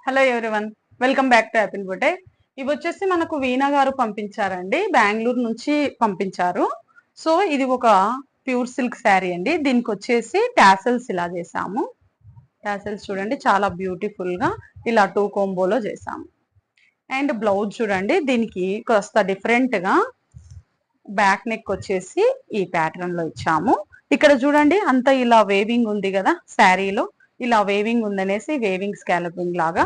Hello everyone, welcome back to Apple Boutique. ఇవి వచ్చేసి మనకు వీణా గారు పంపించారండి, బెంగళూరు నుంచి పంపించారు. సో ఇది ఒక ప్యూర్ సిల్క్ శారీ అండి. దీనికి వచ్చేసి టాసల్స్ ఇలా చేసాము. టాసల్స్ చూడండి చాలా బ్యూటిఫుల్ గా ఇలా 2 కోంబోలో చేసాము. అండ్ బ్లౌజ్ చూడండి, దీనికి కాస్త డిఫరెంట్ గా బ్యాక్ నెక్ వచ్చేసి ఈ ప్యాటర్న్ లో ఇచ్చాము. ఇక్కడ చూడండి అంత ఇలా వేవింగ్ ఉంది కదా శారీలో, ఇలా వేవింగ్ ఉందనేసి వేవింగ్ స్కాలపింగ్ లాగా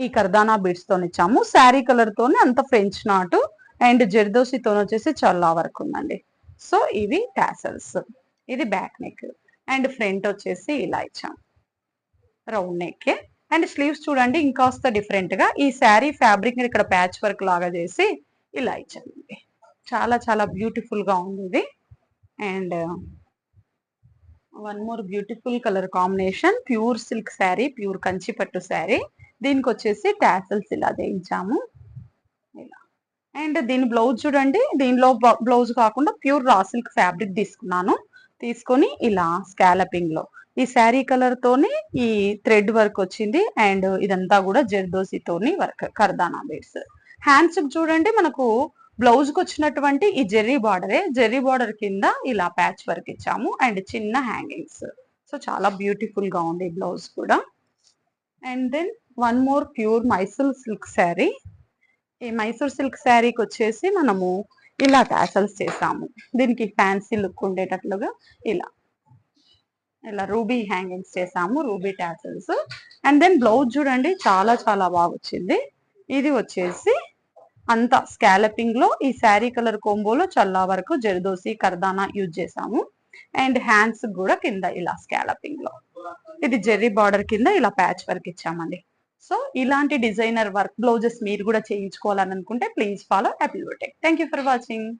ఈ కర్దానా బీడ్స్ తో ఇచ్చాము. శారీ కలర్ తోనే అంత ఫ్రెంచ్ నాటు అండ్ జర్దోసితో వచ్చేసి చల్లా వరకు ఉందండి. సో ఇవి టాసల్స్, ఇది బ్యాక్ నెక్ అండ్ ఫ్రంట్ వచ్చేసి ఇలా ఇచ్చాము రౌండ్ నెక్. అండ్ స్లీవ్స్ చూడండి ఇంకాస్త డిఫరెంట్ గా ఈ శారీ ఫ్యాబ్రిక్ ఇక్కడ ప్యాచ్ వర్క్ లాగా చేసి ఇలా ఇచ్చామండి. చాలా చాలా బ్యూటిఫుల్ గా ఉంది ఇది. And one more beautiful colour combination, pure silk sari, pure Kanchi పట్టు శారీ. దీనికి వచ్చేసి టాసల్స్ ఇలా చేయించాము ఇలా. అండ్ దీని బ్లౌజ్ చూడండి, దీనిలో బ్లౌజ్ కాకుండా ప్యూర్ రా సిల్క్ ఫ్యాబ్రిక్ తీసుకున్నాను. తీసుకొని ఇలా స్కాలపింగ్ లో ఈ శారీ కలర్ తోని ఈ థ్రెడ్ వర్క్ వచ్చింది. అండ్ ఇదంతా కూడా జర్దోసితోని వర్క్, కర్దానా బీడ్స్. హ్యాండ్స్ చూడండి మనకు బ్లౌజ్ కి వచ్చినటువంటి ఈ జెర్రీ బార్డరే, జెర్రీ బార్డర్ కింద ఇలా ప్యాచ్ వర్క్ ఇచ్చాము అండ్ చిన్న హ్యాంగింగ్స్. సో చాలా బ్యూటిఫుల్ గా ఉంది బ్లౌజ్ కూడా. And then one more pure Mysore silk sari. ఈ మైసూర్ సిల్క్ శారీకి వచ్చేసి మనము ఇలా టాసల్స్ చేసాము. దీనికి ఫ్యాన్సీ లుక్ ఉండేటట్లుగా ఇలా ఇలా రూబీ హ్యాంగింగ్స్ చేసాము, ruby tassels. And then blouse చూడండి చాలా చాలా బాగా వచ్చింది. ఇది వచ్చేసి అంతా స్కాలపింగ్ లో ఈ శారీ కలర్ కోంబోలో చల్లా వరకు జర్దోసి కర్దానా యూజ్ చేసాము. అండ్ హ్యాండ్స్ కూడా కింద ఇలా స్కాలపింగ్ లో ఇది జెర్రీ బార్డర్ కింద ఇలా ప్యాచ్ వర్క్ ఇచ్చామండి. సో ఇలాంటి డిజైనర్ వర్క్ బ్లౌజెస్ మీరు కూడా చేయించుకోవాలని అనుకుంటే please follow Apple Boutique. Thank you for watching.